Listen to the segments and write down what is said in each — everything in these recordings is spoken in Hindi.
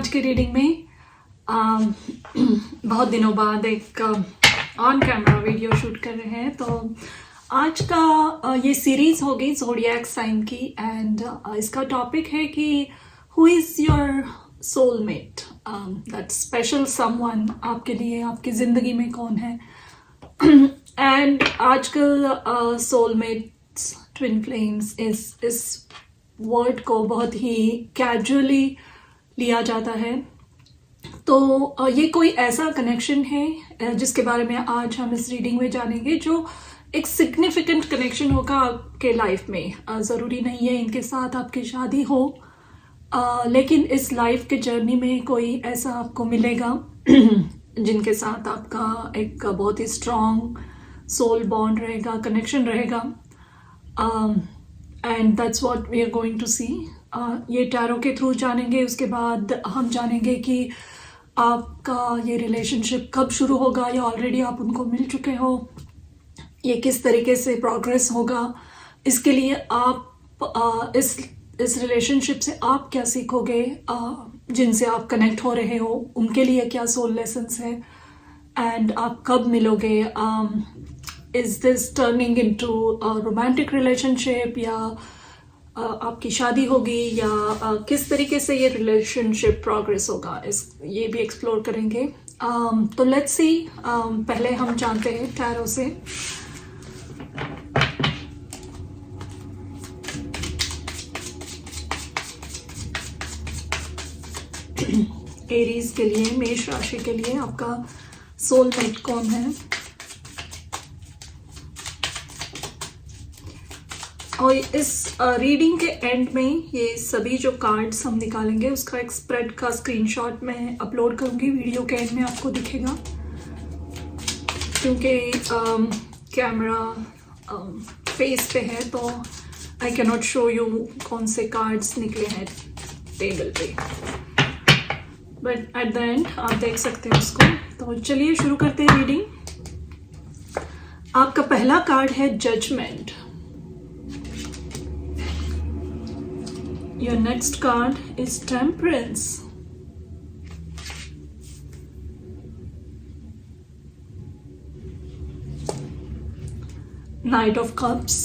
आज की रीडिंग में बहुत दिनों बाद एक ऑन कैमरा वीडियो शूट कर रहे हैं। तो आज का ये सीरीज होगी ज़ोडिएक साइन की एंड इसका टॉपिक है कि who is your soulmate, that special someone आपके लिए, आपकी ज़िंदगी में कौन है। एंड आजकल सोलमेट्स, ट्विन फ्लेम्स इस वर्ड को बहुत ही कैजुअली लिया जाता है। तो ये कोई ऐसा कनेक्शन है जिसके बारे में आज हम इस रीडिंग में जानेंगे, जो एक सिग्निफिकेंट कनेक्शन होगा आपके लाइफ में। ज़रूरी नहीं है इनके साथ आपकी शादी हो, लेकिन इस लाइफ के जर्नी में कोई ऐसा आपको मिलेगा जिनके साथ आपका एक बहुत ही स्ट्रॉन्ग सोल बॉन्ड रहेगा, कनेक्शन रहेगा। And that's what we are going to see. ये टैरो के थ्रू जानेंगे। उसके बाद हम जानेंगे कि आपका ये रिलेशनशिप कब शुरू होगा या ऑलरेडी आप उनको मिल चुके हो, ये किस तरीके से प्रोग्रेस होगा। इसके लिए आप इस रिलेशनशिप से आप क्या सीखोगे, जिनसे आप कनेक्ट हो रहे हो उनके लिए क्या सोल लेसन्स है, एंड आप कब मिलोगे। Is this turning into romantic relationship या आपकी शादी होगी, या किस तरीके से ये रिलेशनशिप प्रोग्रेस होगा, ये भी एक्सप्लोर करेंगे। तो लेट्स सी। पहले हम जानते हैं टैरो से। एरीज के लिए, मेष राशि के लिए आपका सोलमेट कौन है। और इस रीडिंग के एंड में ये सभी जो कार्ड्स हम निकालेंगे उसका एक स्प्रेड का स्क्रीनशॉट मैं अपलोड करूंगी। वीडियो के एंड में आपको दिखेगा, क्योंकि कैमरा फेस पे है तो I can not show you कौन से कार्ड्स निकले हैं टेबल पे, बट एट द एंड आप देख सकते हैं उसको। तो चलिए शुरू करते हैं रीडिंग। आपका पहला कार्ड है judgement. Your next card is Temperance. Knight of Cups.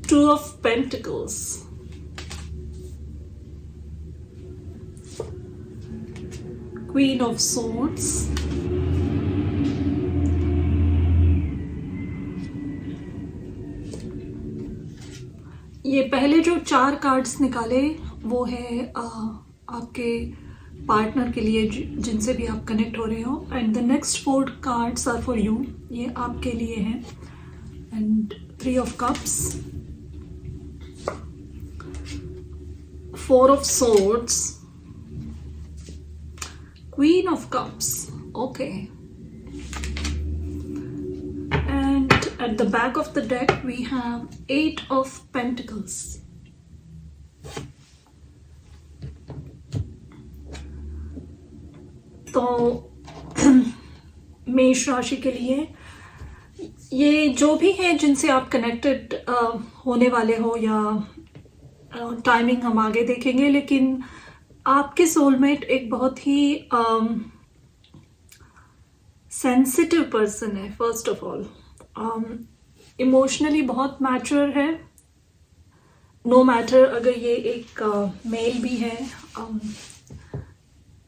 Two of Pentacles. Queen of Swords. ये पहले जो 4 कार्ड्स निकाले वो है आपके पार्टनर के लिए, जिनसे भी आप कनेक्ट हो रहे हो। And the next 4 cards are for you, ये आपके लिए हैं। And 3 of cups, 4 of swords, queen of cups. Okay. At the back of the deck we have 8 of Pentacles. तो मेष राशि के लिए ये जो भी है जिनसे आप कनेक्टेड होने वाले हो, या टाइमिंग हम आगे देखेंगे, लेकिन आपके सोलमेट एक बहुत ही सेंसिटिव पर्सन है। फर्स्ट ऑफ ऑल इमोशनली बहुत मैच्योर है, नो मैटर अगर ये एक मेल भी है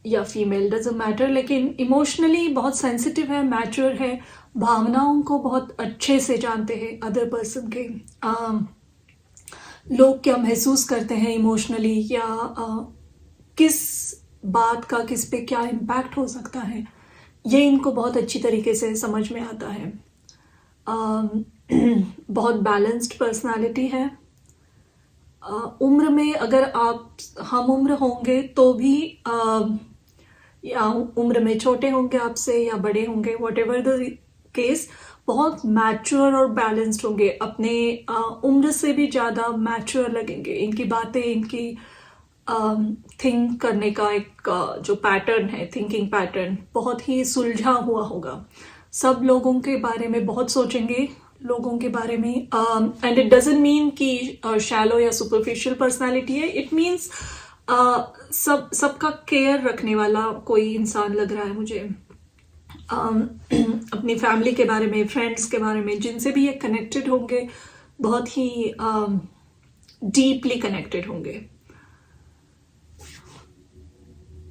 या फीमेल, डजंट मैटर, लेकिन इमोशनली बहुत सेंसिटिव है, मैच्योर है, भावनाओं को बहुत अच्छे से जानते हैं अदर पर्सन के। लोग क्या महसूस करते हैं इमोशनली, या किस बात का किस पे क्या इम्पैक्ट हो सकता है, ये इनको बहुत अच्छी तरीके से समझ में आता है। बहुत बैलेंस्ड पर्सनालिटी है। उम्र में अगर आप हम उम्र होंगे तो भी, या उम्र में छोटे होंगे आपसे या बड़े होंगे, वट एवर द केस, बहुत मैच्योर और बैलेंस्ड होंगे। अपने उम्र से भी ज़्यादा मैच्योर लगेंगे। इनकी बातें, इनकी थिंक करने का एक जो पैटर्न है, थिंकिंग पैटर्न बहुत ही सुलझा हुआ होगा। सब लोगों के बारे में बहुत सोचेंगे, लोगों के बारे में, एंड इट डजंट मीन कि शैलो या सुपरफिशियल पर्सनालिटी है. इट मीन्स सबका केयर रखने वाला कोई इंसान लग रहा है मुझे. अपनी फैमिली के बारे में, फ्रेंड्स के बारे में, जिनसे भी ये कनेक्टेड होंगे, बहुत ही डीपली कनेक्टेड होंगे.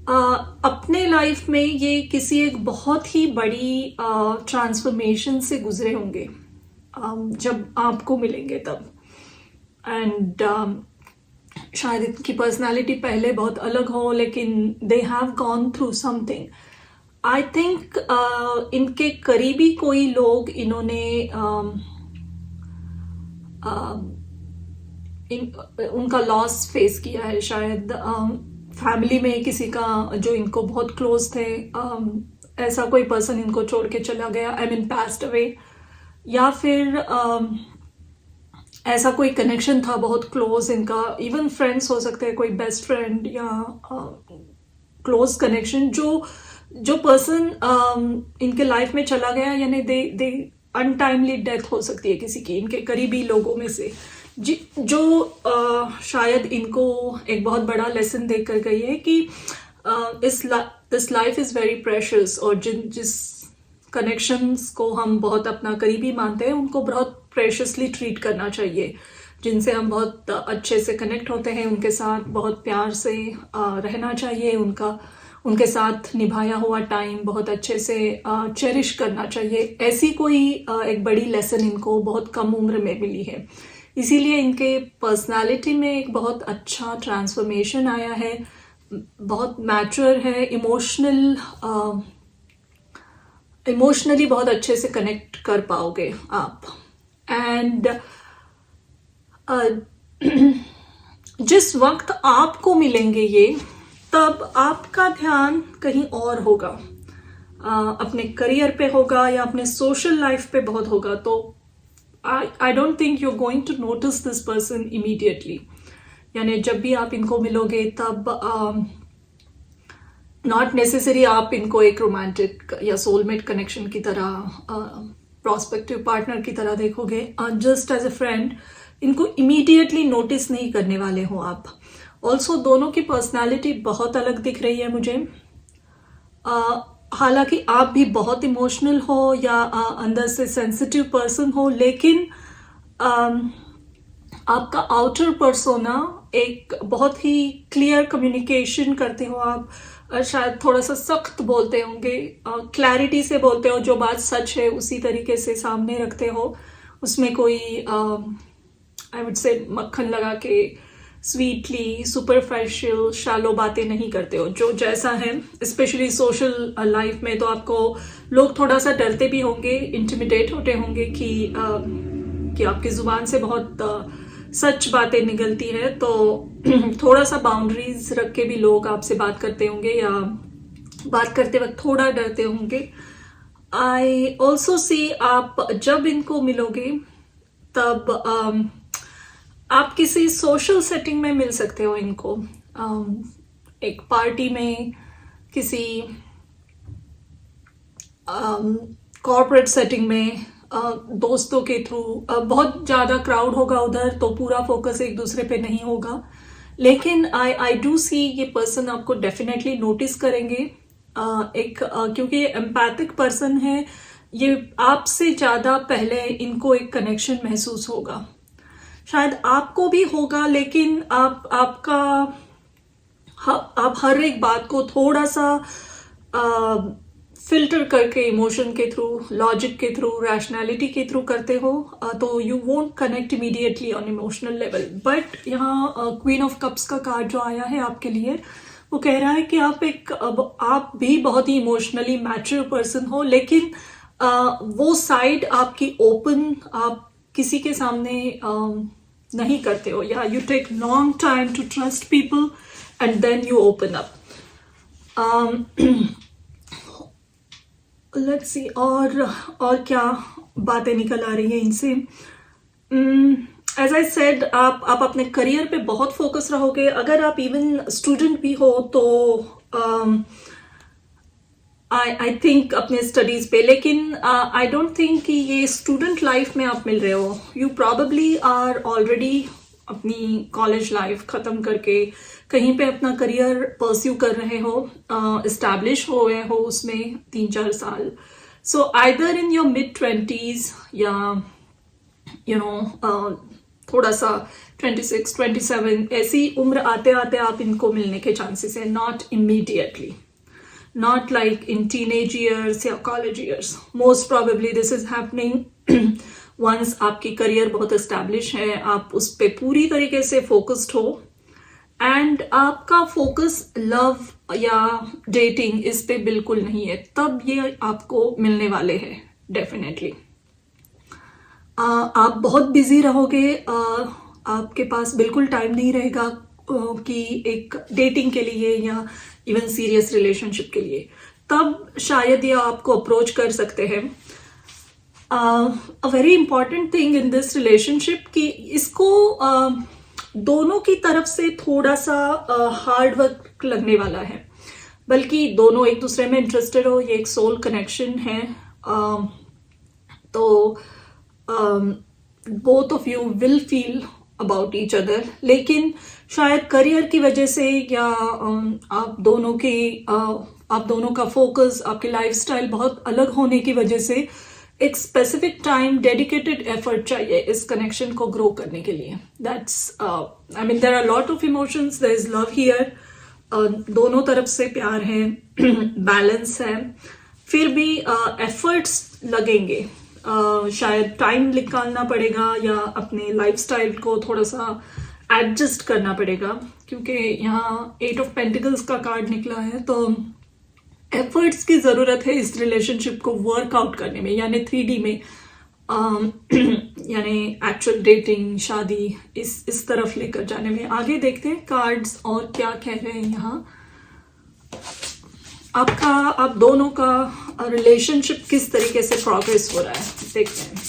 अपने लाइफ में ये किसी एक बहुत ही बड़ी ट्रांसफॉर्मेशन से गुजरे होंगे जब आपको मिलेंगे तब. एंड शायद इनकी पर्सनालिटी पहले बहुत अलग हो, लेकिन they have gone through something. I think इनके करीबी कोई लोग इन्होंने उनका लॉस फेस किया है. शायद फैमिली में किसी का जो इनको बहुत क्लोज थे, ऐसा कोई पर्सन इनको छोड़ के चला गया, आई मीन पास्ड अवे. या फिर ऐसा कोई कनेक्शन था बहुत क्लोज इनका, इवन फ्रेंड्स हो सकते हैं, कोई बेस्ट फ्रेंड या क्लोज कनेक्शन. जो पर्सन इनके लाइफ में चला गया, यानी दे अनटाइमली डेथ हो सकती है किसी की, इनके करीबी लोगों में से, जो शायद इनको एक बहुत बड़ा लेसन देकर कर गई है कि this life is very precious. और जिस कनेक्शंस को हम बहुत अपना करीबी मानते हैं, उनको बहुत प्रेशियसली ट्रीट करना चाहिए. जिनसे हम बहुत अच्छे से कनेक्ट होते हैं, उनके साथ बहुत प्यार से रहना चाहिए. उनके साथ निभाया हुआ टाइम बहुत अच्छे से चेरिश करना चाहिए. ऐसी कोई एक बड़ी लेसन इनको बहुत कम उम्र में मिली है. इसीलिए इनके पर्सनालिटी में एक बहुत अच्छा ट्रांसफॉर्मेशन आया है. बहुत मैच्योर है, इमोशनली बहुत अच्छे से कनेक्ट कर पाओगे आप. एंड जिस वक्त आपको मिलेंगे ये, तब आपका ध्यान कहीं और होगा, अपने करियर पे होगा या अपने सोशल लाइफ पे बहुत होगा. तो I don't think you're going to notice this person immediately. यानी जब भी आप इनको मिलोगे तब नॉट नेसेसरी आप इनको एक रोमांटिक या सोलमेट कनेक्शन की तरह, प्रोस्पेक्टिव पार्टनर की तरह देखोगे. जस्ट एज अ फ्रेंड इनको इमीडिएटली नोटिस नहीं करने वाले हो आप. ऑल्सो दोनों की पर्सनालिटी बहुत अलग दिख रही है मुझे. हालांकि आप भी बहुत इमोशनल हो या अंदर से सेंसिटिव पर्सन हो, लेकिन आपका आउटर पर्सोना एक बहुत ही क्लियर कम्युनिकेशन करते हो आप. शायद थोड़ा सा सख्त बोलते होंगे, क्लैरिटी से बोलते हो, जो बात सच है उसी तरीके से सामने रखते हो. उसमें कोई आई वुड से मक्खन लगा के स्वीटली सुपरफिशियल शैलो बातें नहीं करते हो. जो जैसा है, स्पेशली सोशल लाइफ में, तो आपको लोग थोड़ा सा डरते भी होंगे, इंटिमिडेट होते होंगे कि आपकी जुबान से बहुत सच बातें निकलती है. तो थोड़ा सा बाउंड्रीज रख के भी लोग आपसे बात करते होंगे या बात करते वक्त थोड़ा डरते होंगे. आई ऑल्सो सी आप जब इनको मिलोगे तब आप किसी सोशल सेटिंग में मिल सकते हो इनको. एक पार्टी में, किसी कॉर्पोरेट सेटिंग में, दोस्तों के थ्रू. बहुत ज़्यादा क्राउड होगा उधर, तो पूरा फोकस एक दूसरे पे नहीं होगा. लेकिन आई डू सी ये पर्सन आपको डेफिनेटली नोटिस करेंगे. क्योंकि ये एम्पैथिक पर्सन है, ये आपसे ज़्यादा पहले इनको एक कनेक्शन महसूस होगा. शायद आपको भी होगा, लेकिन आप हर एक बात को थोड़ा सा फिल्टर करके, इमोशन के थ्रू, लॉजिक के थ्रू, रैशनैलिटी के थ्रू करते हो. तो you won't connect immediately on emotional level. But यहाँ क्वीन ऑफ कप्स का कार्ड जो आया है आपके लिए, वो कह रहा है कि आप भी बहुत ही इमोशनली मैच्योर पर्सन हो, लेकिन वो साइड आपकी ओपन आप किसी के सामने नहीं करते हो. या you take long time to trust people and then you open up. Let's see और क्या बातें निकल आ रही हैं इनसे. एज आई सेड, आप अपने करियर पे बहुत फोकस रहोगे. अगर आप इवन स्टूडेंट भी हो तो आई थिंक अपने स्टडीज पे, लेकिन आई डोंट थिंक कि ये स्टूडेंट लाइफ में आप मिल रहे हो. यू प्रॉबेबली आर ऑलरेडी अपनी कॉलेज लाइफ ख़त्म करके कहीं पे अपना करियर परस्यू कर रहे हो, इस्टेब्लिश हो गए हो उसमें 3-4 साल. So either in your mid 20s या थोड़ा सा 26-27 ऐसी उम्र आते आते आप इनको मिलने के चांसेस है. Not immediately, not like in teenage years या college years. Most probably this is happening once आपकी करियर बहुत established है, आप उस पे पूरी तरीके से focused हो and आपका focus love या dating इस पे बिल्कुल नहीं है, तब ये आपको मिलने वाले हैं definitely. आप बहुत बिजी रहोगे, आपके पास बिल्कुल टाइम नहीं रहेगा कि एक डेटिंग के लिए या इवन सीरियस रिलेशनशिप के लिए, तब शायद ये आपको अप्रोच कर सकते हैं. A very important thing in this relationship कि इसको दोनों की तरफ से थोड़ा सा हार्ड वर्क लगने वाला है, बल्कि दोनों एक दूसरे में इंटरेस्टेड हो, ये एक सोल कनेक्शन है. तो both of you will feel about each other, लेकिन शायद करियर की वजह से या आप दोनों का फोकस, आपकी लाइफस्टाइल बहुत अलग होने की वजह से एक स्पेसिफिक टाइम, डेडिकेटेड एफर्ट चाहिए इस कनेक्शन को ग्रो करने के लिए. That's I mean there are lot of emotions, there is love here, दोनों तरफ से प्यार है, बैलेंस है, फिर भी एफर्ट्स लगेंगे. शायद टाइम निकालना पड़ेगा या अपने लाइफस्टाइल को थोड़ा सा एडजस्ट करना पड़ेगा, क्योंकि यहाँ 8 ऑफ पेंटिकल्स का कार्ड निकला है. तो एफर्ट्स की ज़रूरत है इस रिलेशनशिप को वर्कआउट करने में, यानी 3D में, यानी एक्चुअल डेटिंग, शादी, इस तरफ लेकर जाने में. आगे देखते हैं कार्ड्स और क्या कह रहे हैं यहाँ. आप दोनों का रिलेशनशिप किस तरीके से प्रोग्रेस हो रहा है, देखते हैं.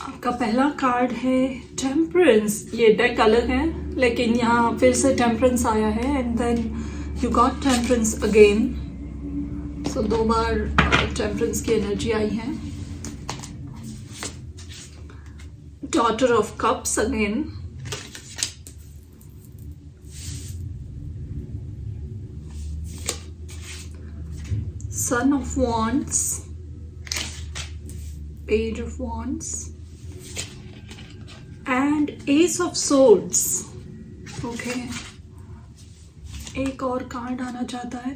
आपका पहला कार्ड है टेम्परेंस. ये डेक अलग है, लेकिन यहाँ फिर से टेम्परेंस आया है and then you got temperance again. So 2 बार टेम्परेंस की एनर्जी आई है. Daughter of cups again. Son of wands, page of wands and ace of swords. Okay, एक और कार्ड आना चाहता है,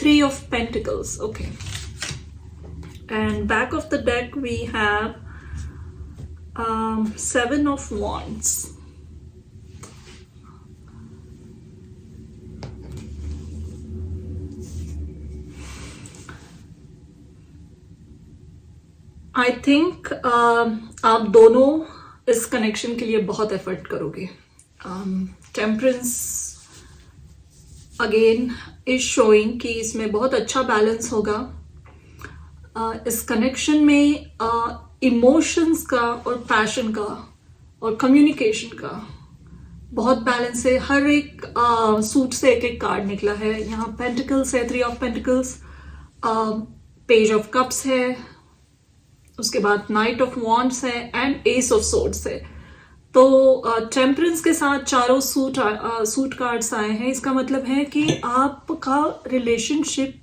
3 of pentacles. Okay, and back of the deck we have 7 of wands. I think आप दोनों इस कनेक्शन के लिए बहुत एफर्ट करोगे. टेम्परेंस अगेन इज शोइंग कि इसमें बहुत अच्छा बैलेंस होगा. इस कनेक्शन में इमोशंस का और पैशन का और कम्युनिकेशन का बहुत बैलेंस है. हर एक सूट से एक कार्ड निकला है. यहाँ पेंटिकल्स है, 3 of pentacles, page of cups है, उसके बाद नाइट ऑफ वॉन्ड्स है एंड एस ऑफ सोर्ड्स है. तो टेम्परेंस के साथ चारों सूट कार्ड्स आए हैं. इसका मतलब है कि आपका रिलेशनशिप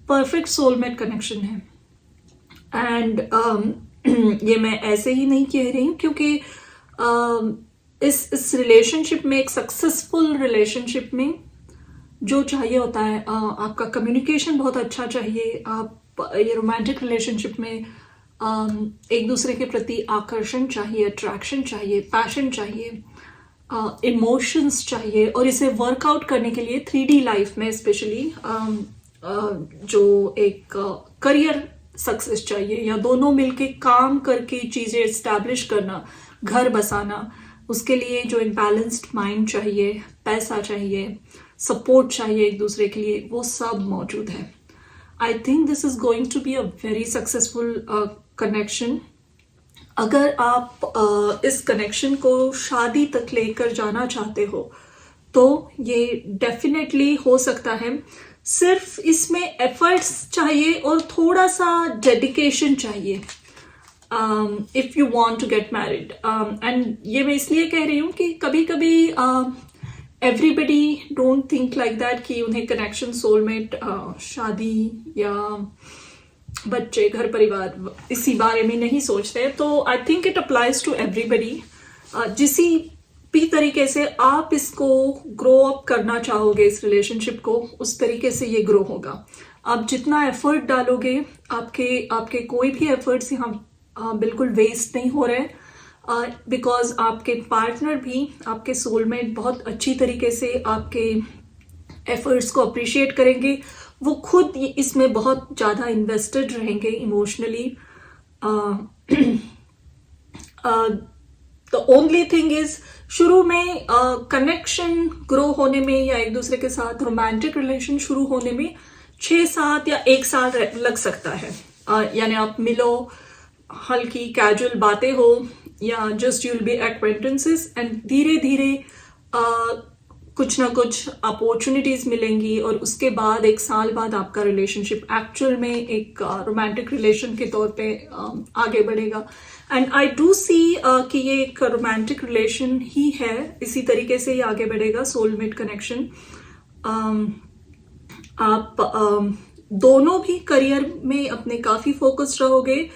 परफेक्ट सोलमेट कनेक्शन है. एंड ये मैं ऐसे ही नहीं कह रही हूँ, क्योंकि इस रिलेशनशिप में, एक सक्सेसफुल रिलेशनशिप में जो चाहिए होता है, आपका कम्युनिकेशन बहुत अच्छा चाहिए. आप ये रोमांटिक रिलेशनशिप में एक दूसरे के प्रति आकर्षण चाहिए, अट्रैक्शन चाहिए, पैशन चाहिए, इमोशंस चाहिए. और इसे वर्कआउट करने के लिए 3D लाइफ में स्पेशली जो एक करियर सक्सेस चाहिए, या दोनों मिलके काम करके चीज़ें इस्टेब्लिश करना, घर बसाना, उसके लिए जो एक बैलेंस्ड माइंड चाहिए, पैसा चाहिए, सपोर्ट चाहिए एक दूसरे के लिए, वो सब मौजूद है. I think this is going to be a very successful connection. अगर आप इस कनेक्शन को शादी तक लेकर जाना चाहते हो तो ये डेफिनेटली हो सकता है. सिर्फ इसमें एफर्ट्स चाहिए और थोड़ा सा डेडिकेशन चाहिए if you want to get married. And ये मैं इसलिए कह रही हूँ कि कभी कभी everybody don't think like that कि उन्हें कनेक्शन, सोलमेट, शादी या बच्चे, घर परिवार, इसी बारे में नहीं सोचते. तो I think it applies to everybody. जिसी भी तरीके से आप इसको ग्रो अप करना चाहोगे, इस रिलेशनशिप को, उस तरीके से ये ग्रो होगा. आप जितना एफर्ट डालोगे, आपके कोई भी एफर्ट्स यहाँ बिल्कुल वेस्ट नहीं हो रहे, बिकॉज आपके पार्टनर भी, आपके सोलमेट बहुत अच्छी तरीके से आपके एफर्ट्स को अप्रिशिएट करेंगे. वो खुद इसमें बहुत ज़्यादा इन्वेस्टेड रहेंगे emotionally. The only thing is, शुरू में कनेक्शन ग्रो होने में या एक दूसरे के साथ रोमांटिक रिलेशन शुरू होने में 6-7 या 1 साल लग सकता है. यानी आप मिलो, हल्की कैजुअल बातें हो, या just you'll be acquaintances, and धीरे धीरे कुछ ना कुछ अपॉर्चुनिटीज मिलेंगी और उसके बाद 1 साल बाद आपका रिलेशनशिप एक्चुअल में एक रोमांटिक रिलेशन के तौर पे आगे बढ़ेगा. एंड आई डू सी कि ये एक रोमांटिक रिलेशन ही है, इसी तरीके से ही आगे बढ़ेगा, सोलमेट कनेक्शन. आप दोनों भी करियर में अपने काफ़ी फोकस्ड रहोगे.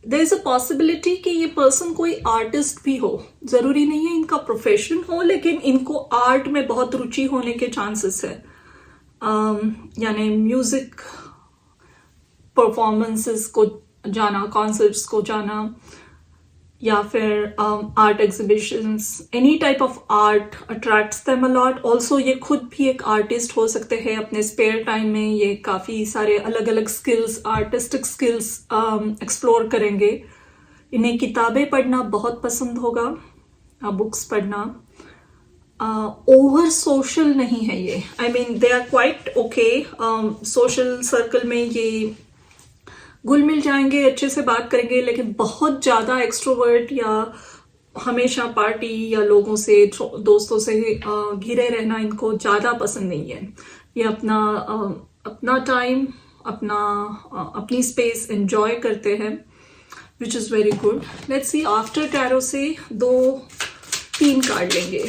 देयर इज अ पॉसिबिलिटी कि ये पर्सन कोई आर्टिस्ट भी हो. ज़रूरी नहीं है इनका प्रोफेशन हो, लेकिन इनको आर्ट में बहुत रुचि होने के चांसेस है. यानी म्यूजिक परफॉर्मेंसेस को जाना, कॉन्सर्ट्स को जाना, या फिर art exhibitions, any type of art attracts them a lot. Also ये खुद भी एक आर्टिस्ट हो सकते हैं. अपने स्पेयर टाइम में ये काफ़ी सारे अलग अलग स्किल्स, आर्टिस्टिक स्किल्स एक्सप्लोर करेंगे. इन्हें किताबें पढ़ना बहुत पसंद होगा, बुक्स पढ़ना. ओवर सोशल नहीं है ये. I mean they are quite okay. Social circle में ये घुल मिल जाएंगे, अच्छे से बात करेंगे, लेकिन बहुत ज़्यादा एक्सट्रोवर्ट या हमेशा पार्टी या लोगों से, दोस्तों से घिरे रहना इनको ज़्यादा पसंद नहीं है. ये अपना टाइम, अपनी स्पेस एंजॉय करते हैं, which is very good. Let's see, after tarot से 2-3 कार्ड लेंगे.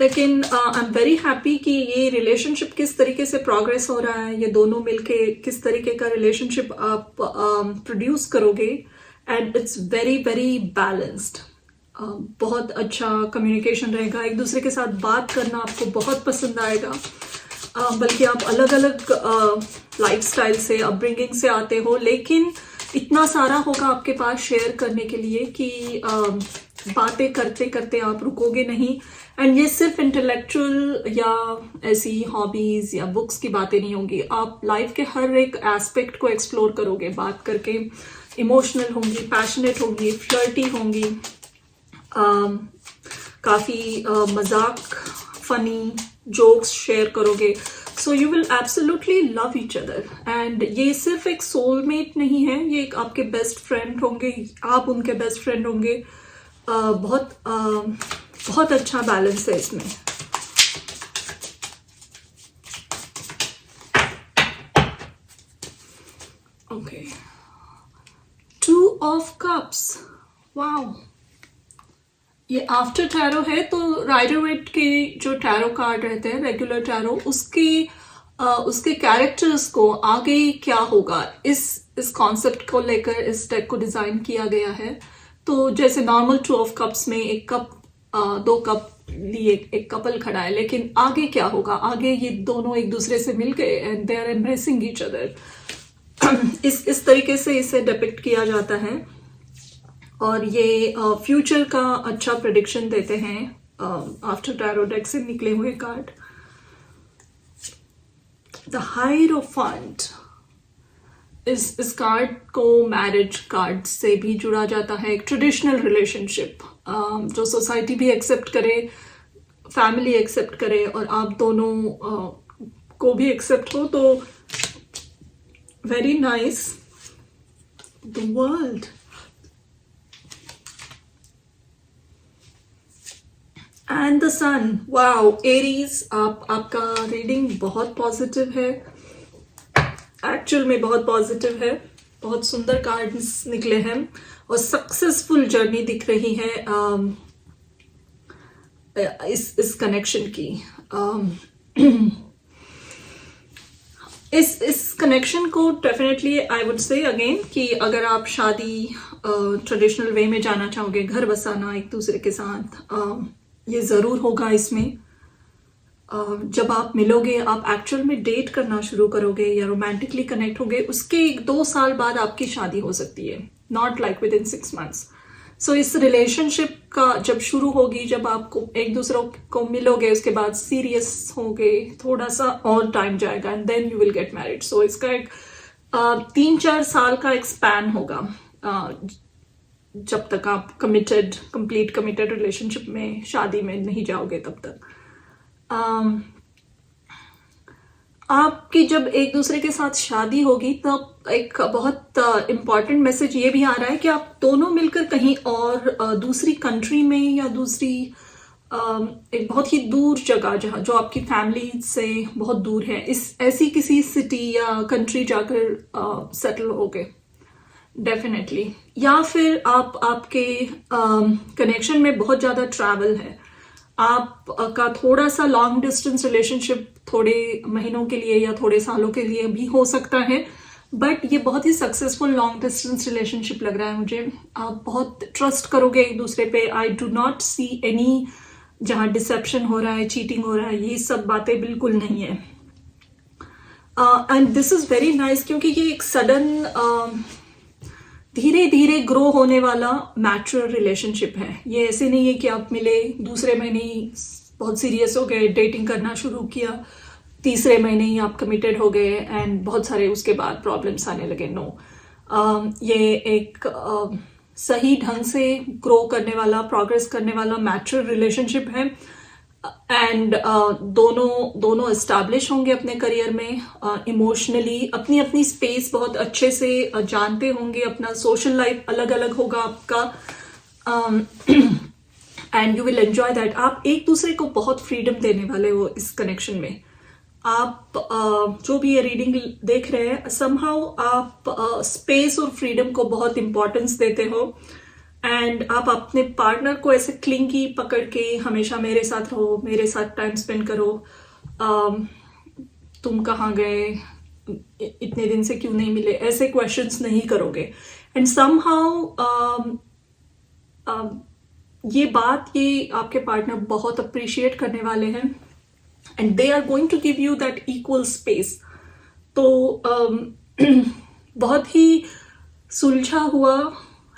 लेकिन आई एम वेरी हैप्पी कि ये रिलेशनशिप किस तरीके से प्रोग्रेस हो रहा है. ये दोनों मिलके किस तरीके का रिलेशनशिप आप प्रोड्यूस करोगे. And it's very very balanced. बहुत अच्छा कम्युनिकेशन रहेगा, एक दूसरे के साथ बात करना आपको बहुत पसंद आएगा. बल्कि आप अलग अलग लाइफस्टाइल से, अपब्रिंगिंग से आते हो, लेकिन इतना सारा होगा आपके पास शेयर करने के लिए कि बातें करते करते आप रुकोगे नहीं. एंड ये सिर्फ इंटेलेक्चुअल या ऐसी हॉबीज या बुक्स की बातें नहीं होंगी. आप लाइफ के हर एक एस्पेक्ट को एक्सप्लोर करोगे बात करके. इमोशनल होंगी, पैशनेट होंगी, फ्लर्टी होंगी, काफ़ी मजाक, फनी जोक्स शेयर करोगे. So you will absolutely love each other. And ये सिर्फ एक सोलमेट नहीं है, ये एक आपके बेस्ट फ्रेंड होंगे, आप उनके बेस्ट फ्रेंड होंगे. बहुत अच्छा बैलेंस है इसमें. Okay, 2 of cups. वाओ, ये आफ्टर टैरो है. तो राइडर वेट के जो टैरो कार्ड रहते हैं, रेगुलर टैरो, उसके कैरेक्टर्स को आगे क्या होगा, इस कॉन्सेप्ट को लेकर इस डेक को डिजाइन किया गया है. तो जैसे नॉर्मल 2 ऑफ कप्स में 1 कप, 2 कप लिए एक कपल खड़ा है, लेकिन आगे क्या होगा. आगे ये दोनों एक दूसरे से मिल गए and they are embracing each other. इस तरीके से इसे डिपिक्ट किया जाता है. और ये फ्यूचर का अच्छा प्रेडिक्शन देते हैं आफ्टर टैरो डेक से निकले हुए कार्ड. द हाइरोफेंट. इस कार्ड को मैरिज कार्ड से भी जुड़ा जाता है, एक ट्रेडिशनल रिलेशनशिप जो सोसाइटी भी एक्सेप्ट करे, फैमिली एक्सेप्ट करे और आप दोनों को भी एक्सेप्ट हो, तो very nice. The world, and the sun. Wow Aries, आपका रीडिंग बहुत पॉजिटिव है, एक्चुअल में बहुत पॉजिटिव है, बहुत सुंदर कार्ड्स निकले हैं और सक्सेसफुल जर्नी दिख रही है इस कनेक्शन की। इस कनेक्शन को definitely I would say again कि अगर आप शादी ट्रेडिशनल वे में जाना चाहोगे, घर बसाना एक दूसरे के साथ, ये ज़रूर होगा इसमें। जब आप मिलोगे, आप एक्चुअल में डेट करना शुरू करोगे या रोमांटिकली कनेक्ट होगे, उसके 1-2 साल बाद आपकी शादी हो सकती है, not like with in 6 months। सो इस रिलेशनशिप का जब शुरू होगी, जब आपको एक दूसरे को मिलोगे, उसके बाद सीरियस होगे, थोड़ा सा और टाइम जाएगा and then you will get married. So इसका एक 3-4 साल का एक स्पैन होगा जब तक आप कंप्लीट कमिटेड रिलेशनशिप में, शादी में नहीं जाओगे तब तक। आपकी जब एक दूसरे के साथ शादी होगी तब एक बहुत इम्पॉर्टेंट मैसेज ये भी आ रहा है कि आप दोनों मिलकर कहीं और दूसरी कंट्री में या दूसरी एक बहुत ही दूर जगह, जहाँ जो आपकी फैमिली से बहुत दूर है, इस ऐसी किसी सिटी या कंट्री जाकर सेटल होगे डेफिनेटली। या फिर आपके कनेक्शन में बहुत ज़्यादा ट्रैवल है, आपका थोड़ा सा लॉन्ग डिस्टेंस रिलेशनशिप थोड़े महीनों के लिए या थोड़े सालों के लिए भी हो सकता है, बट ये बहुत ही सक्सेसफुल लॉन्ग डिस्टेंस रिलेशनशिप लग रहा है मुझे। आप बहुत ट्रस्ट करोगे एक दूसरे पे। I do not see any जहाँ डिसेप्शन हो रहा है, चीटिंग हो रहा है, ये सब बातें बिल्कुल नहीं है। And this is very nice क्योंकि ये एक सडन धीरे धीरे ग्रो होने वाला मैच्योर रिलेशनशिप है। ये ऐसे नहीं है कि आप मिले, दूसरे महीने ही बहुत सीरियस हो गए, डेटिंग करना शुरू किया, तीसरे महीने ही आप कमिटेड हो गए एंड बहुत सारे उसके बाद प्रॉब्लम्स आने लगे। नो, ये एक सही ढंग से ग्रो करने वाला, प्रोग्रेस करने वाला मैच्योर रिलेशनशिप है। एंड दोनों एस्टैब्लिश होंगे अपने करियर में, इमोशनली अपनी अपनी स्पेस बहुत अच्छे से जानते होंगे, अपना सोशल लाइफ अलग अलग होगा आपका, and you will enjoy that. आप एक दूसरे को बहुत फ्रीडम देने वाले हो इस कनेक्शन में। आप जो भी ये रीडिंग देख रहे हैं, समहाउ आप स्पेस और फ्रीडम को बहुत इंपॉर्टेंस देते हो एंड आप अपने पार्टनर को ऐसे क्लिंगी पकड़ के हमेशा मेरे साथ रहो, मेरे साथ टाइम स्पेंड करो, तुम कहाँ गए, इतने दिन से क्यों नहीं मिले, ऐसे क्वेश्चंस नहीं करोगे। एंड समहाउ ये आपके पार्टनर बहुत अप्रिशिएट करने वाले हैं and they are going to give you that equal space. तो बहुत ही सुलझा हुआ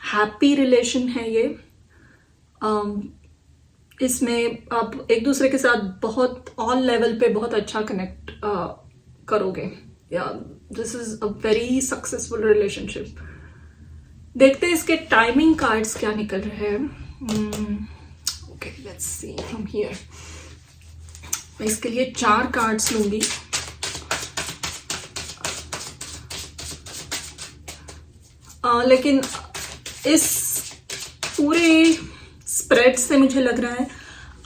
हैप्पी रिलेशन है ये। इसमें आप एक दूसरे के साथ बहुत ऑन लेवल पे बहुत अच्छा कनेक्ट करोगे। This is a very successful relationship. देखते हैं इसके टाइमिंग कार्ड्स क्या निकल रहे हैं। Okay, let's see from here. मैं इसके लिए 4 कार्ड्स लूंगी। लेकिन इस पूरे स्प्रेड से मुझे लग रहा है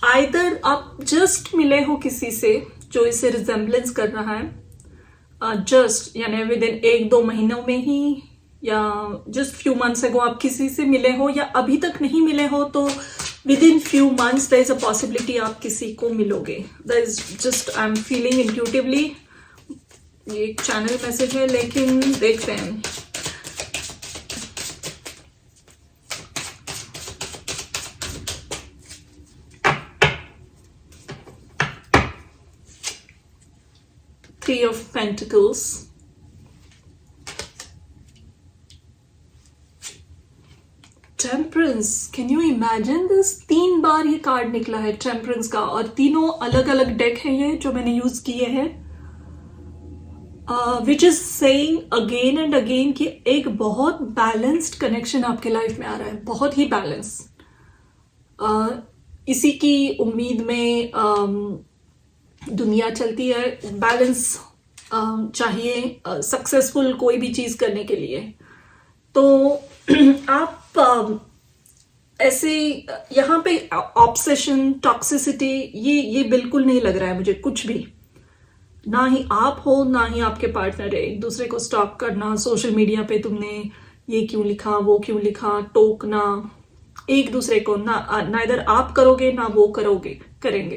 आइदर आप जस्ट मिले हो किसी से जो इसे रिजेम्बलेंस कर रहा है, जस्ट यानी विद इन 1-2 महीनों में ही, या जस्ट फ्यू मंथ्स अगो आप किसी से मिले हो, या अभी तक नहीं मिले हो तो within few months there is a possibility आप किसी को मिलोगे। That is just I am feeling intuitively. ये एक चैनल मैसेज है लेकिन देखते हैं। Three of Pentacles, Temperance, can you imagine this? 3 बार ये कार्ड निकला है टेम्परेंस का और तीनों अलग अलग डेक है ये जो मैंने यूज किए हैं। Which is saying again and again कि एक बहुत बैलेंस्ड कनेक्शन आपके लाइफ में आ रहा है, बहुत ही बैलेंस। इसी की उम्मीद में दुनिया चलती है। बैलेंस चाहिए सक्सेसफुल कोई भी चीज़ करने के लिए। तो आप ऐसे यहाँ पे ऑब्सेशन, टॉक्सिसिटी, ये बिल्कुल नहीं लग रहा है मुझे कुछ भी। ना ही आप हो ना ही आपके पार्टनर है। एक दूसरे को स्टॉक करना, सोशल मीडिया पे तुमने ये क्यों लिखा, वो क्यों लिखा, टोकना एक दूसरे को, ना इधर आप करोगे ना वो करेंगे।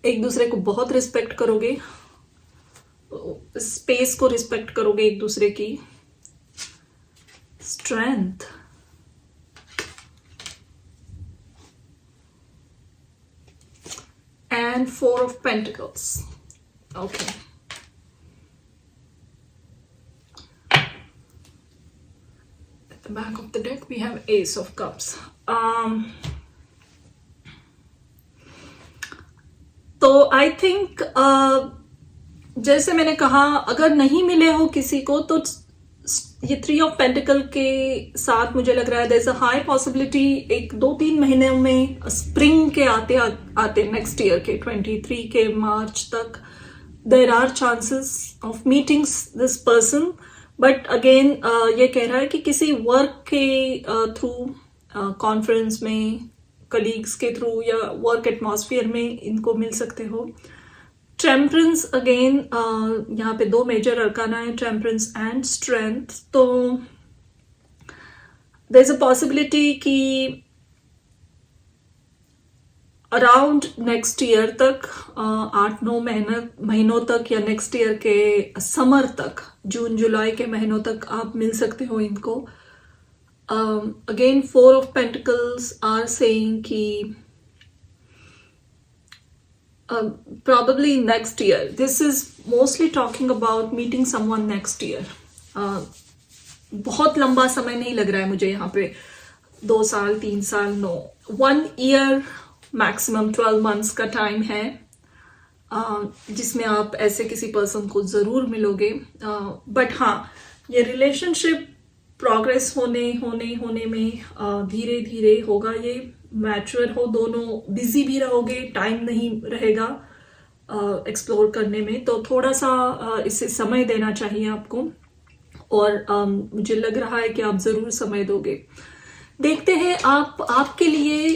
एक दूसरे को बहुत रिस्पेक्ट करोगे, स्पेस को रिस्पेक्ट करोगे एक दूसरे की। Strength, and Four of Pentacles. Okay. At the back of the deck we have Ace of Cups. तो आई थिंक जैसे मैंने कहा, अगर नहीं मिले हो किसी को तो ये 3 ऑफ पेंटिकल के साथ मुझे लग रहा है there is a high possibility 1-2-3 महीने में स्प्रिंग के आते नेक्स्ट ईयर के 23 के मार्च तक there are chances of meetings this person. But again ये कह रहा है कि किसी वर्क के थ्रू, कॉन्फ्रेंस में, कलीग्स के थ्रू या वर्क एटमॉस्फेयर में इनको मिल सकते हो। टेम्परेंस, अगेन यहाँ पे 2 मेजर अरकाना है, टेम्परेंस एंड स्ट्रेंथ। तो देयर इज अ पॉसिबिलिटी कि अराउंड नेक्स्ट ईयर तक, 8-9 महीनों तक, या नेक्स्ट ईयर के समर तक, जून जुलाई के महीनों तक आप मिल सकते हो इनको। Again 4 of pentacles are saying कि probably next year. This is mostly talking about meeting someone next year. बहुत लंबा समय नहीं लग रहा है मुझे यहाँ पे, 2 साल 3 साल, नो, 1 year मैक्सिमम 12 months का टाइम है जिसमें आप ऐसे किसी पर्सन को जरूर मिलोगे। बट हाँ, ये रिलेशनशिप प्रोग्रेस होने में धीरे धीरे होगा। ये मैच्योर हो, दोनों बिजी भी रहोगे, टाइम नहीं रहेगा एक्सप्लोर करने में, तो थोड़ा सा इसे समय देना चाहिए आपको। और मुझे लग रहा है कि आप जरूर समय दोगे। देखते हैं आपके लिए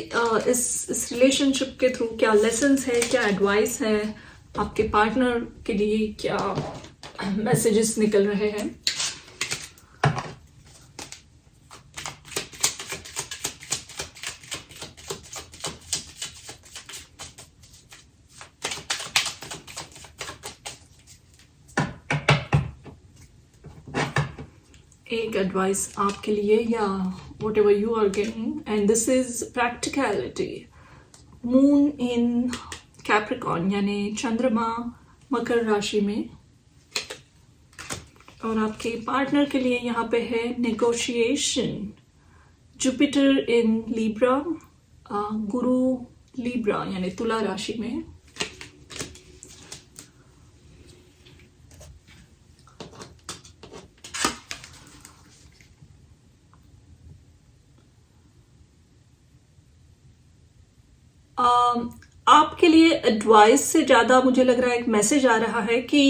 इस रिलेशनशिप के थ्रू क्या लेसन्स है, क्या एडवाइस है, आपके पार्टनर के लिए क्या मैसेजेस निकल रहे हैं। एक एडवाइस आपके लिए, या whatever you are getting, and this is practicality. Moon in Capricorn, यानी चंद्रमा मकर राशि में, और आपके पार्टनर के लिए यहाँ पे है negotiation. Jupiter in Libra, Guru Libra यानी तुला राशि में। आपके लिए एडवाइस से ज़्यादा मुझे लग रहा है एक मैसेज आ रहा है कि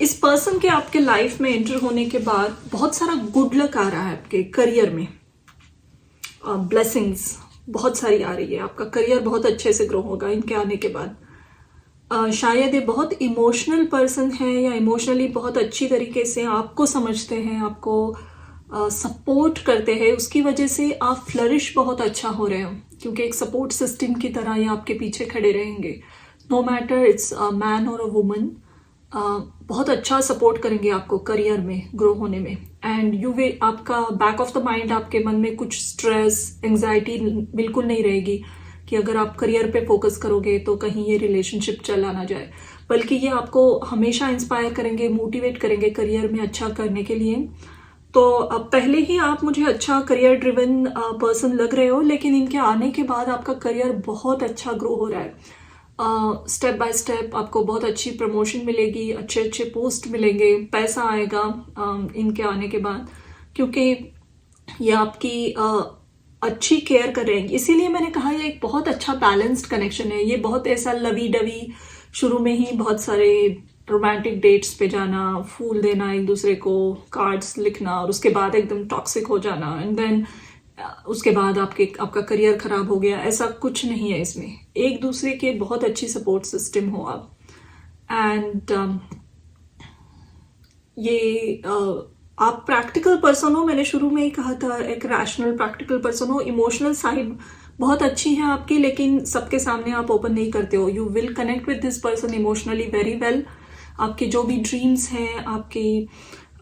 इस पर्सन के आपके लाइफ में एंटर होने के बाद बहुत सारा गुड लक आ रहा है आपके करियर में। ब्लेसिंग्स बहुत सारी आ रही है, आपका करियर बहुत अच्छे से ग्रो होगा इनके आने के बाद। शायद ये बहुत इमोशनल पर्सन है, या इमोशनली बहुत अच्छी तरीके से आपको समझते हैं, आपको सपोर्ट करते हैं, उसकी वजह से आप फ्लरिश बहुत अच्छा हो रहे हो, क्योंकि एक सपोर्ट सिस्टम की तरह ये आपके पीछे खड़े रहेंगे। No matter it's a man और अ वुमन, बहुत अच्छा सपोर्ट करेंगे आपको करियर में ग्रो होने में। एंड यू वे, आपका बैक ऑफ द माइंड, आपके मन में कुछ स्ट्रेस, एंजाइटी बिल्कुल नहीं रहेगी कि अगर आप करियर पे फोकस करोगे तो कहीं ये रिलेशनशिप चला ना जाए, बल्कि ये आपको हमेशा इंस्पायर करेंगे, मोटिवेट करेंगे करियर में अच्छा करने के लिए। तो अब पहले ही आप मुझे अच्छा करियर ड्रिवन पर्सन लग रहे हो, लेकिन इनके आने के बाद आपका करियर बहुत अच्छा ग्रो हो रहा है। स्टेप बाय स्टेप आपको बहुत अच्छी प्रमोशन मिलेगी, अच्छे अच्छे पोस्ट मिलेंगे, पैसा आएगा इनके आने के बाद, क्योंकि ये आपकी अच्छी केयर करेंगे। इसीलिए मैंने कहा ये एक बहुत अच्छा बैलेंस्ड कनेक्शन है। ये बहुत ऐसा लवी डवी, शुरू में ही बहुत सारे रोमांटिक डेट्स पे जाना, फूल देना एक दूसरे को, कार्ड्स लिखना, और उसके बाद एकदम टॉक्सिक हो जाना, एंड देन उसके बाद आपका करियर खराब हो गया, ऐसा कुछ नहीं है इसमें। एक दूसरे के बहुत अच्छी सपोर्ट सिस्टम हो आप, एंड ये आप प्रैक्टिकल पर्सन हो। मैंने शुरू में ही कहा था, एक रैशनल प्रैक्टिकल पर्सन हो। इमोशनल साइड बहुत अच्छी है आपकी, लेकिन सबके सामने आप ओपन नहीं करते हो। You will connect with this person emotionally very well. आपके जो भी ड्रीम्स हैं, आपकी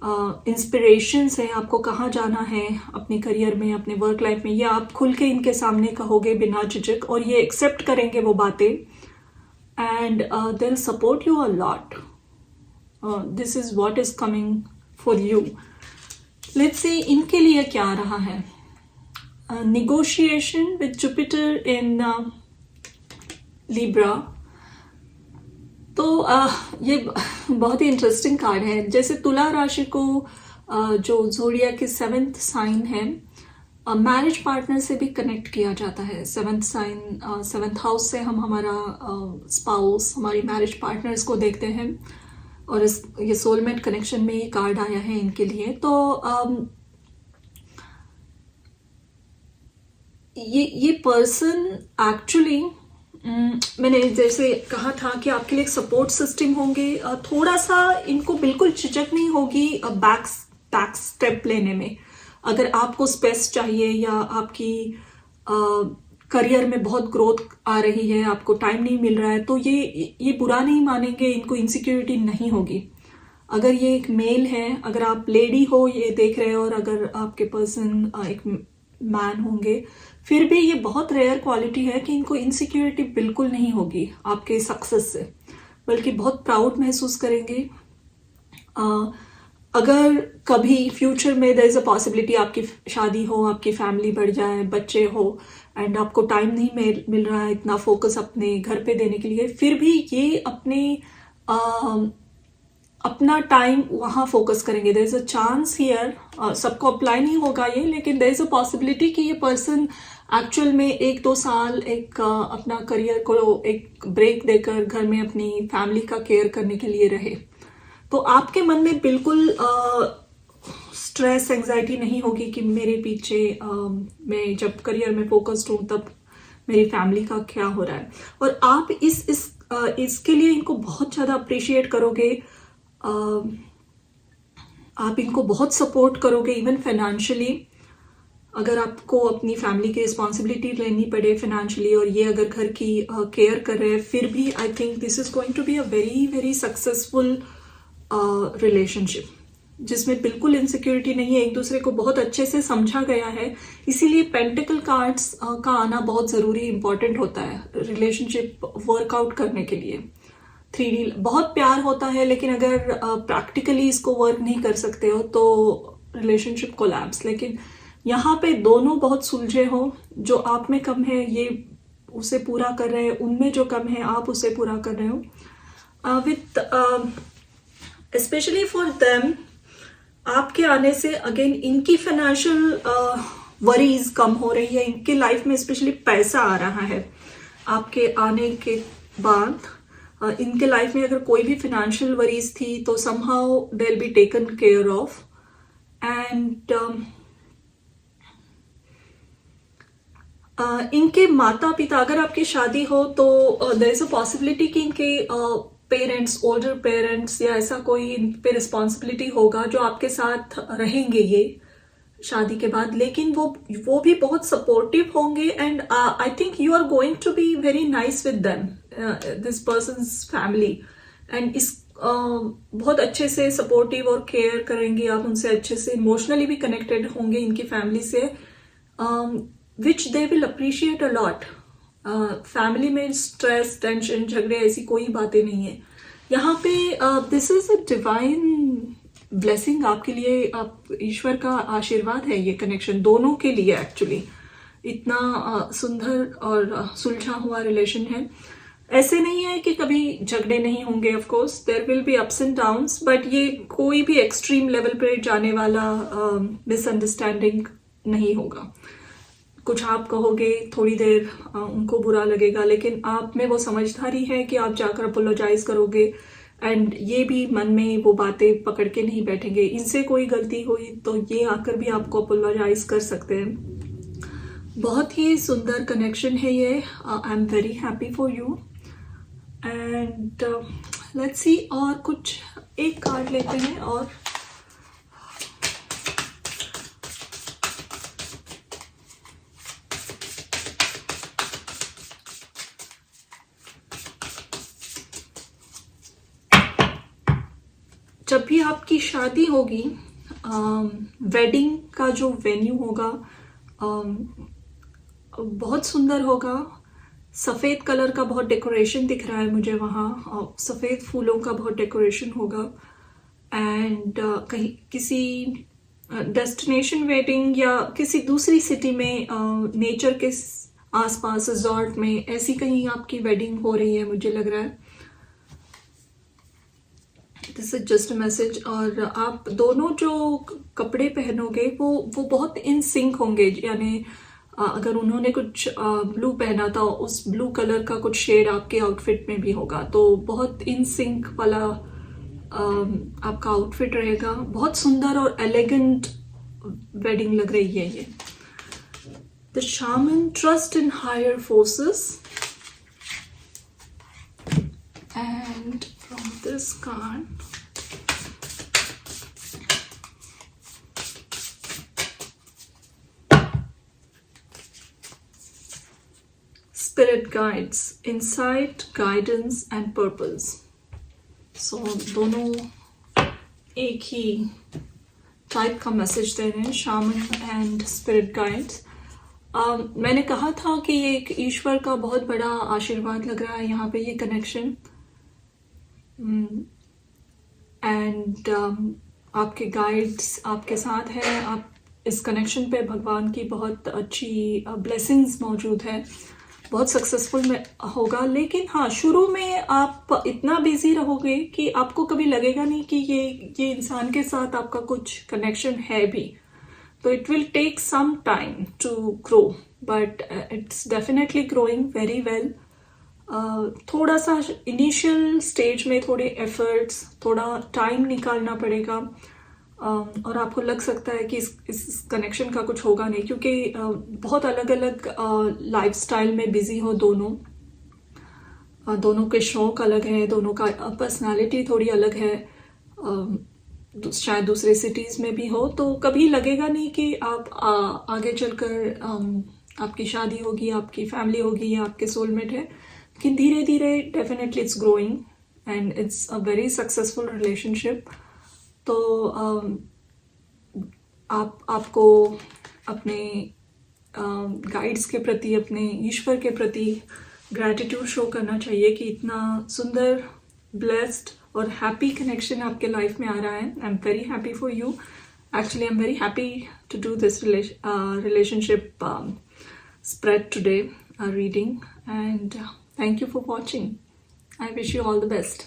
इंस्पिरेशंस हैं, आपको कहाँ जाना है अपने करियर में, अपने वर्क लाइफ में, ये आप खुल के इनके सामने कहोगे बिना झिझक, और ये एक्सेप्ट करेंगे वो बातें, and they will support you a lot. This is what is coming for you. Let's see इनके लिए क्या रहा है। Negotiation with Jupiter in Libra. तो ये बहुत ही इंटरेस्टिंग कार्ड है। जैसे तुला राशि को जो ज़ोडिएक के 7th साइन है, मैरिज पार्टनर से भी कनेक्ट किया जाता है। 7th साइन, 7th हाउस से हम हमारा स्पाउस, हमारी मैरिज पार्टनर्स को देखते हैं, और ये सोलमेट कनेक्शन में ये कार्ड आया है इनके लिए। तो ये पर्सन एक्चुअली, मैंने जैसे कहा था कि आपके लिए एक सपोर्ट सिस्टम होंगे। थोड़ा सा इनको बिल्कुल झिझक नहीं होगी बैक स्टेप लेने में। अगर आपको स्पेस चाहिए या आपकी करियर में बहुत ग्रोथ आ रही है, आपको टाइम नहीं मिल रहा है, तो ये बुरा नहीं मानेंगे, इनको इनसिक्योरिटी नहीं होगी। अगर ये एक मेल है, अगर आप लेडी हो ये देख रहे हो, और अगर आपके पर्सन एक मैन होंगे, फिर भी ये बहुत रेयर क्वालिटी है कि इनको इनसिक्योरिटी बिल्कुल नहीं होगी आपके सक्सेस से, बल्कि बहुत प्राउड महसूस करेंगे। अगर कभी फ्यूचर में देयर इज अ पॉसिबिलिटी आपकी शादी हो, आपकी फैमिली बढ़ जाए, बच्चे हो, एंड आपको टाइम नहीं मिल रहा है इतना फोकस अपने घर पे देने के लिए, फिर भी ये अपना टाइम वहाँ फोकस करेंगे। There is a chance here, सबको अप्लाई नहीं होगा ये, लेकिन देयर इज अ पॉसिबिलिटी कि ये पर्सन एक्चुअल में 1-2 साल अपना करियर को एक ब्रेक देकर घर में अपनी फैमिली का केयर करने के लिए रहे। तो आपके मन में बिल्कुल स्ट्रेस, एंजाइटी नहीं होगी कि मेरे पीछे मैं जब करियर में फोकस्ड हूँ तब मेरी फैमिली का क्या हो रहा है। और आप इसके लिए इनको बहुत ज़्यादा अप्रिशिएट करोगे। आप इनको बहुत सपोर्ट करोगे, इवन फाइनेंशियली। अगर आपको अपनी फैमिली की रिस्पॉन्सिबिलिटी लेनी पड़े फाइनेंशियली, और ये अगर घर की केयर कर रहे हैं, फिर भी I think this is going to be a very very successful relationship, जिसमें बिल्कुल इनसिक्योरिटी नहीं है, एक दूसरे को बहुत अच्छे से समझा गया है। इसीलिए पेंटिकल कार्ड्स का आना बहुत ज़रूरी, इंपॉर्टेंट होता है रिलेशनशिप वर्कआउट करने के लिए। 3D बहुत प्यार होता है, लेकिन अगर प्रैक्टिकली इसको वर्क नहीं कर सकते हो तो रिलेशनशिप कोलैप्स। लेकिन यहाँ पे दोनों बहुत सुलझे हो, जो आप में कम है ये उसे पूरा कर रहे हैं, उनमें जो कम है आप उसे पूरा कर रहे हो। विथ स्पेशली फॉर देम, आपके आने से अगेन इनकी फाइनेंशियल वरीज कम हो रही है। इनकी लाइफ में स्पेशली पैसा आ रहा है आपके आने के बाद। इनके लाइफ में अगर कोई भी फाइनेंशियल वरीज थी तो somehow they will be taken care of. And इनके माता पिता, अगर आपकी शादी हो तो देयर इज अ पॉसिबिलिटी कि इनके पेरेंट्स, ओल्डर पेरेंट्स या ऐसा कोई इन पे रिस्पॉन्सिबिलिटी होगा जो आपके साथ रहेंगे ये शादी के बाद, लेकिन वो भी बहुत सपोर्टिव होंगे। And I think you are going to be very nice with them, this person's family, and बहुत अच्छे से सपोर्टिव और केयर करेंगे आप उनसे, अच्छे से इमोशनली भी कनेक्टेड होंगे इनकी फैमिली से, which they will appreciate a lot. Family में स्ट्रेस, टेंशन, झगड़े ऐसी कोई बातें नहीं है यहाँ पे। This is a divine blessing आपके लिए, आप ईश्वर का आशीर्वाद है ये कनेक्शन दोनों के लिए। एक्चुअली इतना सुंदर और सुलझा हुआ रिलेशन है। ऐसे नहीं है कि कभी झगड़े नहीं होंगे, of course there will be ups and downs, but ये कोई भी एक्सट्रीम लेवल पे जाने वाला मिसअंडरस्टैंडिंग नहीं होगा। कुछ आप कहोगे, थोड़ी देर उनको बुरा लगेगा, लेकिन आप में वो समझदारी है कि आप जाकर अपोलोजाइज करोगे, एंड ये भी मन में वो बातें पकड़ के नहीं बैठेंगे। इनसे कोई गलती हुई तो ये आकर भी आपको अपोलोजाइज कर सकते हैं। बहुत ही सुंदर कनेक्शन है ये। आई am very happy for you and let's see. और कुछ एक कार्ड लेते हैं और जब भी आपकी शादी होगी, वेडिंग का जो वेन्यू होगा बहुत सुंदर होगा। सफ़ेद कलर का बहुत डेकोरेशन दिख रहा है मुझे वहाँ, सफ़ेद फूलों का बहुत डेकोरेशन होगा। एंड कहीं किसी डेस्टिनेशन वेडिंग या किसी दूसरी सिटी में नेचर के आसपास रिजॉर्ट में ऐसी कहीं आपकी वेडिंग हो रही है, मुझे लग रहा है। This is just a message. और आप दोनों जो कपड़े पहनोगे वो बहुत इन सिंक होंगे, यानी अगर उन्होंने कुछ ब्लू पहना था, उस ब्लू कलर का कुछ शेड आपके आउटफिट में भी होगा, तो बहुत इन सिंक वाला आपका आउटफिट रहेगा। बहुत सुंदर और एलिगेंट वेडिंग लग रही है ये। The shaman, trust in higher forces, and from this card, spirit guides, insight, guidance and purpose. So दोनों एक ही टाइप का मैसेज दे रहे हैं, शामन एंड स्पिरिट गाइड्स। मैंने कहा था कि ये एक ईश्वर का बहुत बड़ा आशीर्वाद लग रहा है यहाँ पे, ये कनेक्शन। एंड आपके गाइड्स आपके साथ हैं। आप इस कनेक्शन पे भगवान की बहुत अच्छी ब्लेसिंग्स मौजूद है, बहुत सक्सेसफुल में होगा। लेकिन हाँ, शुरू में आप इतना बिजी रहोगे कि आपको कभी लगेगा नहीं कि ये इंसान के साथ आपका कुछ कनेक्शन है भी। तो it will take some time to grow, but it's definitely growing very well. थोड़ा सा इनिशियल स्टेज में थोड़े एफर्ट्स, थोड़ा टाइम निकालना पड़ेगा, और आपको लग सकता है कि इस कनेक्शन का कुछ होगा नहीं, क्योंकि बहुत अलग अलग लाइफस्टाइल में बिजी हो दोनों। दोनों के शौक अलग हैं, दोनों का पर्सनालिटी थोड़ी अलग है, शायद दूसरे सिटीज़ में भी हो। तो कभी लगेगा नहीं कि आप आगे चलकर आपकी शादी होगी, आपकी फैमिली होगी या आपके सोलमेट है। लेकिन धीरे धीरे definitely it's growing and it's a very successful relationship. तो आपको अपने गाइड्स के प्रति, अपने ईश्वर के प्रति ग्रैटिट्यूड शो करना चाहिए कि इतना सुंदर, ब्लेस्ड और हैप्पी कनेक्शन आपके लाइफ में आ रहा है। I am very happy for you. Actually I am very happy to do this relationship spread today, reading, and thank you for watching. I wish you all the best.